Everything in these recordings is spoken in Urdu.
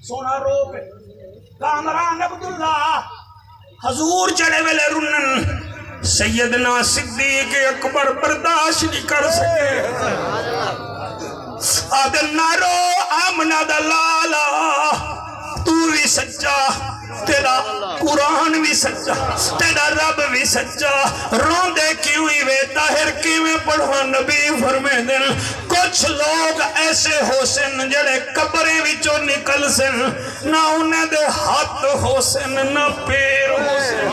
سونا رو پہ کامران عبداللہ حضور چڑے ویلے رنن سیدنا صدیق اکبر برداشت نہیں کر سکے آدھل نارو آمنہ دلالا تو بھی سچا تیرا قرآن بھی سچا تیرا رب بھی سچا رون دے کیوں ہی وے طاہر کیوں پڑھوا نبی فرمے دن کچھ لوگ ایسے ہو سن جڑے قبریں وچوں نکل سن نہ انہیں دے ہاتھ ہو سن نہ پیر ہو سن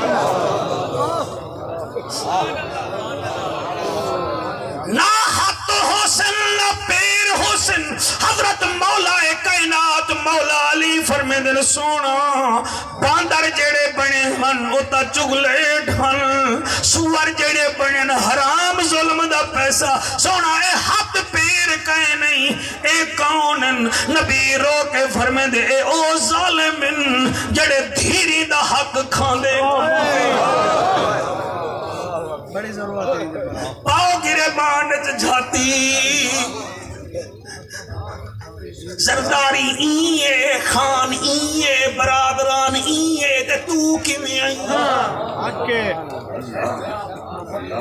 نہ ہاتھ ہو سن نہ پیر ہو سن حضرت مولا کائنات مولا علی فرمے دن سونا باندر جڑے بنے ہن اتا چگلے ڈھن سور جڑے بنے حرام ظلم دا پیسہ سونا اے ہاتھ پیر کہیں نہیں اے کونن نبی رو کے فرمے دے اے او ظالمن جڑے دھیری دا حق کھان دے بڑی ضرورت ہے پاؤ گرے بانڈ جھاتی زرداری ایئے خان ایئے برادران ایئے تے تو کی میں آئی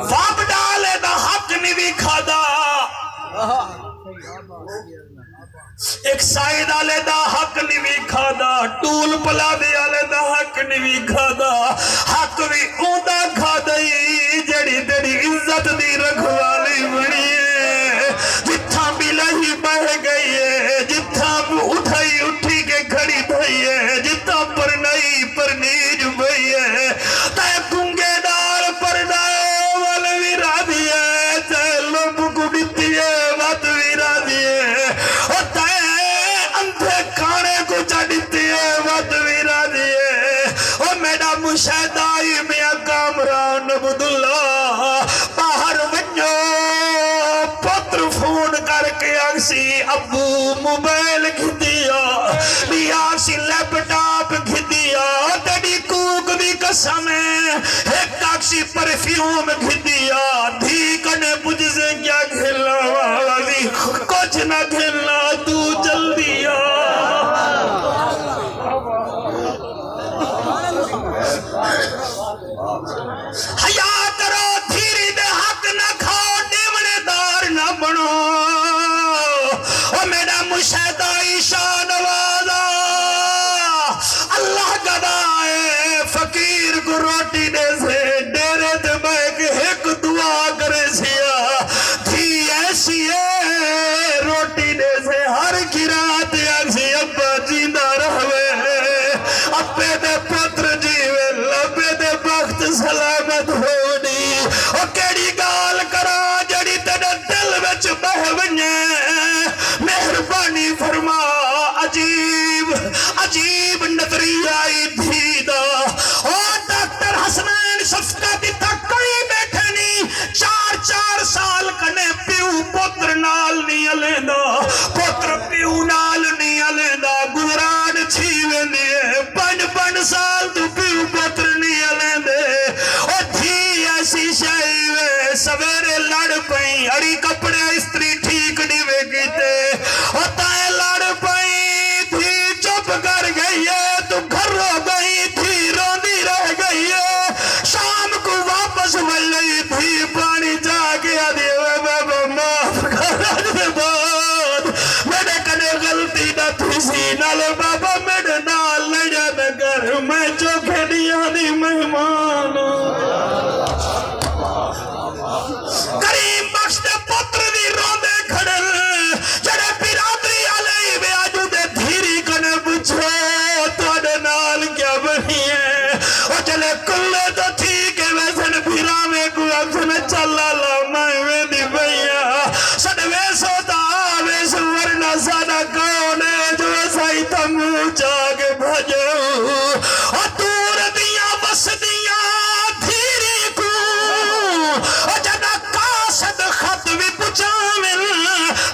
فاب ڈالے دا حق نہیں کھادا ایک سائد آلے دا حق نہیں کھادا ٹول پلا دے آلے دا حق نہیں کھادا حق بھی اوندا کھادائی جڑی تیری عزت دی رکھوالی بڑی ہے جتھا بھی لہی بہ گئی ہے جتھا اٹھائی اٹھی کے کھڑی بھئی ہے جتھا پرنائی پرنیج بھئی ہے تے کنگے دار پردائے والوی راضی ہے تے لب کو بیتی ہے بات بھی راضی ہے اور تے اندھے کھانے کو چڑھتی ہے بات بھی راضی ہے اور میرا مشاہدائی میاں کامران عبداللہ باہر ونجو پتر فون کر کے آگسی ابو موبائل گھدیا بھی آگسی لیپ ٹاپ گھدیا تیری کوک بھی قسم ہے ایک آگسی پرفیوم گھدیا دھی کنے بجھے کیا گھلا والی کچھ نہ گھلا تو جلدی آ حیا کرو دھیری دے حق نہ کھاؤ دیونے دار نہ بنو او میرا مشاہدائی شاہ نوازا اللہ گدائے فقیر کو روٹی دے سے ڈیرے دے بیک ایک دعا کرے سیا تھی ایسی ہے روٹی دے سے ہر کی رات ایسی ابا جیندہ رہوے ابے دے پتر جیوے لبے دے بخت سلامت ہونی او کیڑی گال کرا جڑی تیرے دل وچ بہ ونجے مہربانی فرما عجیب عجیب نظریائی دھیدا او ڈاکٹر حسنین شفقہ دی تک کوئی بیٹھے نہیں 4 سال کنے پیو پتر نال نہیں الیندہ پتر پیو نال نہیں الیندہ گزران چھیوے لیے 5 سال تو پیو پتر نہیں الیندے او دھی ایسی شائیوے سویرے لڑ پہیں اڑی کپڑے استری ٹھیک نہیں وے گیتے او تائیں لڑ پہیں دھی چپ کر گئی ہے تو گھر رو گئی تھی روندی رہ گئی ہے شام کو واپس ملئی تھی پانی جا کے آدھے ہوئے بابا معاف کر دے بعد میرے کنے غلطی نہ تھی سی نال بابا میرے نال لڑیا نگر میں چوکھے دیا دی مہمان کریم بخش دے پتر دی روندے کھڑل جڑے برادری علیہ بے آجو دے دھیری کنے بچھو توڑے نال کیا بنی ہے او چلے کلے تو ٹھیک ہے ویسن بھیرا میں کو اپنے چلا لامائے میں دی بھئیا سڑ ویسو تا ویسو ورنہ سانا کون ہے جو ایسا ہی تمو چاک بھجو اور دور دیا بس دیا دھیری کو اور جنا قاسد خط بھی پچامل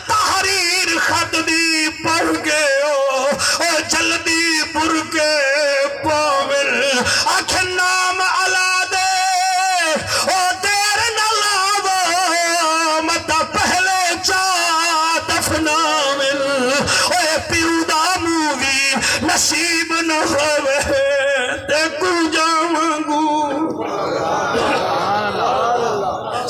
تحریر خط دی پڑھ کے اور جلدی پر کے پاول آنکھ نام علا دے اور دیر نہ لاوا مدہ پہلے چا دفنامل اور پیودا مووی نصیب نہ ہوے تے کو جاواں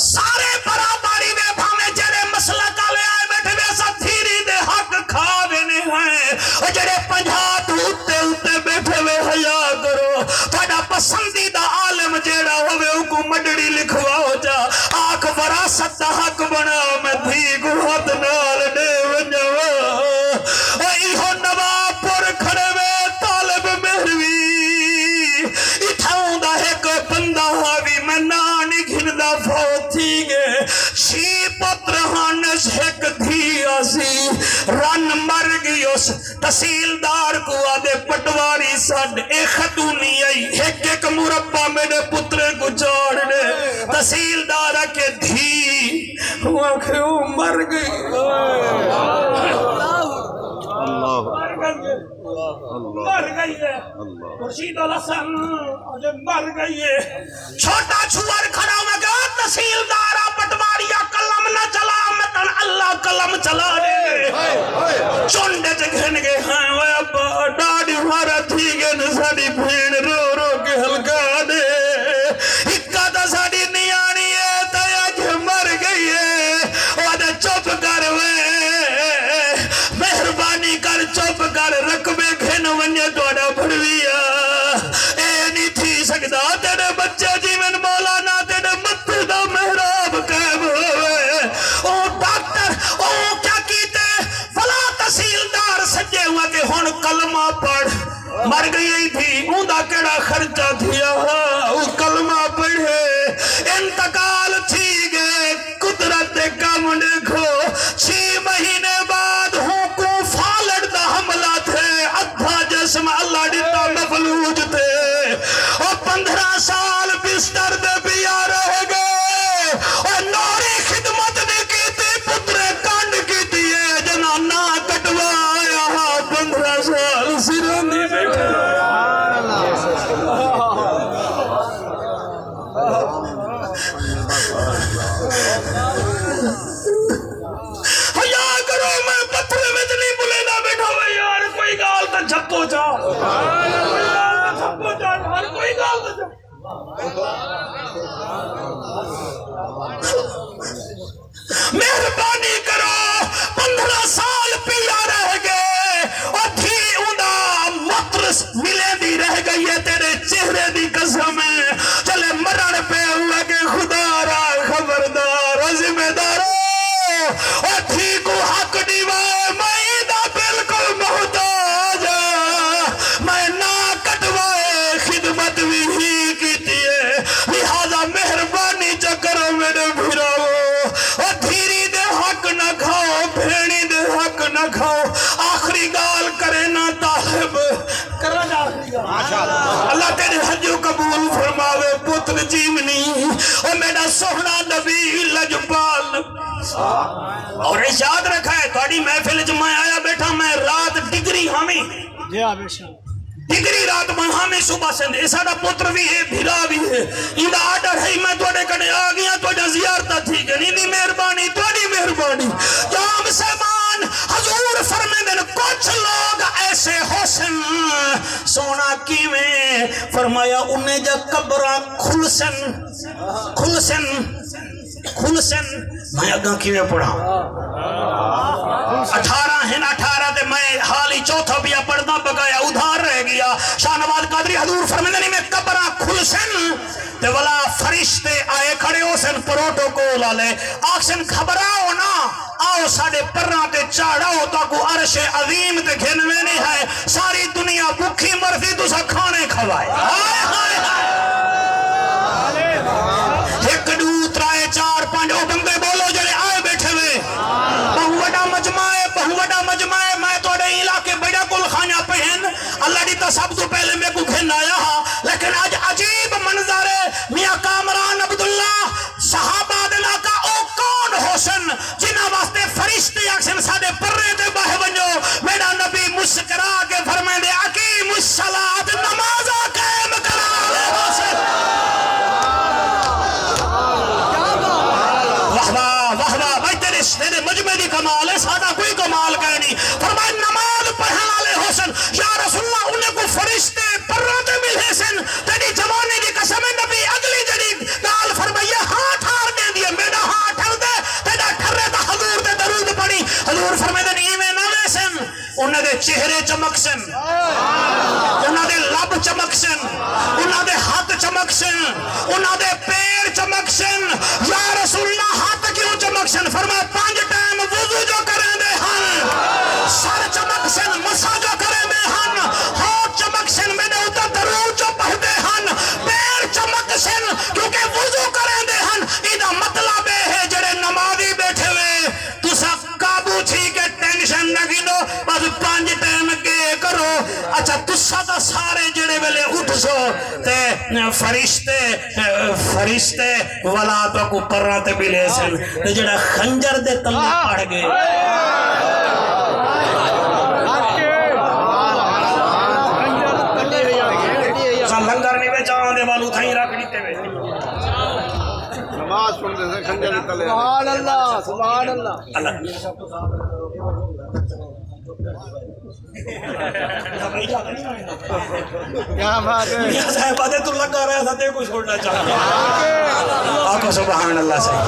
سارے برابری دے بھاویں جڑے مسئلہ کالے آئے بیٹھے وے سب تھیری دے حق کھا دینے ہیں اور جڑے 50 تو اتے بیٹھے وے حیا کرو تھوڑا پسندیدہ عالم جیڑا ہوئے ان کو مڈڑی لکھواؤ جا آنکھ وراثت دا حق بناؤ میں دھی کو ہاتھ نال دے ونجوا ایہو نواب پر کھڑے وے طالب مہروی اتھاؤں دا ایک بندہ ہاوی میں نانی گھندا فوت تھی گے چھی پتر ہانس ایک دھی آسی رن مر گئی اس تحصیلدار کو آدھے پٹواری سڈ اے خدونی آئی ایک مربع میرے پترے کو چاڑ دے تحصیلدار کے دھی ہوا کہ وہ مر گئی مر گئی ہے خورشید الحسن مر گئی ہے چھوٹا چھوار کھڑا ہوا کہ تحصیلدارا پٹواریا قلم نہ چلا متن اللہ قلم چلا دے چونڈے جگھن گے ہیں وہ ابا ڈاڑی ہمارا تھی گے نساڑی بھین رو رو کے ہلکا دے اکا تا ساڑی نیانی ہے تایا کہ مر گئی ہے وعدہ چپ کر وے مہربانی کر چپ کر رکبے گھن ونیا توڑا بھڑویا اے نہیں تھی سکتا تیرے بچے جیون مولانا تیرے مطلع دا محراب قیب ہوئے او ڈاکٹر او کیا کیتے فلا تحصیلدار سجے ہوا کہ ہون کلمہ پڑھ مر گئی تھی اوندا کیڑا خرچہ تھیا وہ کلمہ پڑھے انتقال تھی گئے قدرت کم دیکھو 6 مہینے بعد ہوں کو فالڑ دا حملہ تھے ادھا جسم اللہ دیتا مفلوج تھے اور 15 سال بستر دے بیا رہ گئے اور نوری خدمت نے کی تھی پترے کانڈ کی تھی جنانا کٹوایا 15 سال سرندی بیٹھے حیا کرو میں پتھرے میں نہیں بلے نہ بیٹھا ہوئے یار کوئی گال تا جھپو جا جھپو جا ہر کوئی گال تا جھپو مہربانی کرو 15 سال پیا رہ گئے اور تھی اندہ مطرس ملے دی رہ گئی ہے تیرے چہرے دی قسم ہے چلے مرن پہ ہوا کہ خدا را خبردار ذمہ دار اور تھی کو حق دیوائے میں دا بالکل محتاج میں نہ کٹوائے خدمت بھی ہی کیتی ہے لہذا مہربانی چکرو میرے بھراؤ اور دھیری دے حق نہ کھاؤ بھیڑی دے حق نہ کھاؤ آخری گال کرے نہ طالب کرنا آخری گال اللہ تیرے حجو قبول فرماوے پتر جیمنی اور میرا سوہنا نبی لجپال اور ارشاد رکھا ہے تھوڑی محفل جو میں آیا بیٹھا میں رات ڈگری ہمیں ڈگری رات میں ہمیں صبح سے دے ساڑا پتر بھی ہے بھیرا بھی ہے اندہ آڈر ہے میں توڑے کڑے آگیا توڑا زیارتہ تھی کہ نہیں مہربانی توڑی مہربانی جام سیمان حضور فرمے دن کچھ لوگ ایسے حسن سونا کی میں فرمایا انہیں جا قبرہ کھلسن میں اگاں کی میں پڑھا 18 ہیں 18 دے میں حالی چوتھا بیا پڑھنا بگایا ادھار رہ گیا شاہ نواز قادری حضور فرمیدنی میں قبرہ کھلسن تے والا فرشتے آئے کھڑے ہو سن پروٹوکول آلے آکسن خبراؤ نا آؤ ساڑے پران تے چاڑاؤ تاکو عرش عظیم تے گھنوے نہیں ہے ساری دنیا بکھی مرفی تو سا کھانے کھوائے آئے آئے آئے ایک دو ترائے 4 5 او بندے بولو جڑے آئے بیٹھے ہوئے بہوڑا مجمع ہے میں توڑے علاقے بڑا کل خانیاں پہن اللہ دیتا سب تو پہلے میں کو گھن آیا ہاں لیکن آج عجیب منظر ہے میاں کامران عبداللہ صحابہ دنا کا او کون حسن جنہ واسطے فرشتے اکسن سادے پرے دے باہے بنجو میرا نبی مسکرا کے فرمائے دے اقیم الصلاۃ نمازہ قائم چمکسن انہاں دے لب چمکسن انہاں دے ہاتھ چمکسن انہاں دے پیر چمکسن یا رسول اللہ ہاتھ کیوں چمکسن فرمایا 5 ٹائم وضو جو کریں دے ہن سر چمکسن مسا جو کریں دے ہن ہاتھ چمکسن میں نے اتنا درود جو پڑھ دے ہن پیر چمکسن کیونکہ وضو کریں دے ہن ایدہ مطلب ہے جڑے نمازی بیٹھے ہوئے تسا قابو تھی کہ ٹینشن نہ گنو بس 5 ٹائم کے کرو اچھا تسا دا سارے جڑے ویلے اٹھ سو تے فرشتے ولا تو کو پران تے بھی لے سن تے جڑا خنجر دے تلے پڑ گئے لنگر نہیں بے جان دے والو تھائیں رکھ دیتے ہوئے نماز پڑھتے ہیں خنجر نکلے سبحان اللہ سبحان اللہ اللہ کیا بات ہے میاں صاحب باتیں تو لگا رہا تھا تے کو چھوڑنا چاہتا آقا سبحان اللہ صحیح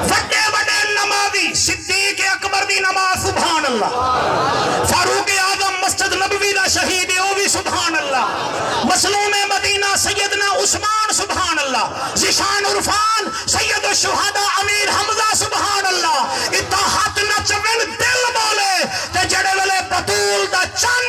فٹے بڑے نمازی صدیق اکبر دی نماز سبحان اللہ فاروق اعظم مسجد نبوی دا شہید او بھی سبحان اللہ مظلوم مدینہ سیدنا عثمان سبحان اللہ ذیشان عرفان سید الشہداء امیر حمزہ سبحان اللہ اتحاد نہ چوین دل بولے تے جڑے والے بطول دا چن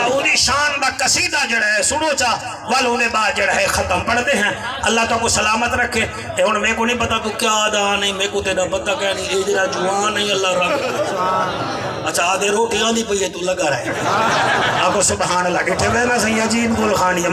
اوری شان دا قصیدہ جڑا ہے سنو چا والوں نے بعد جڑا ہے ختم پڑھتے ہیں اللہ تو کو سلامت رکھے تے ہن میں کو نہیں پتا تو کیا ادا نہیں میں کو تیرا پتا کیا نہیں اے جڑا جوان نہیں اللہ رب اچھا آدھے روٹیاں دی پئی ہے تو لگا رہے آقا سبحان اللہ کہ ٹھے نا سیاجین گل خانی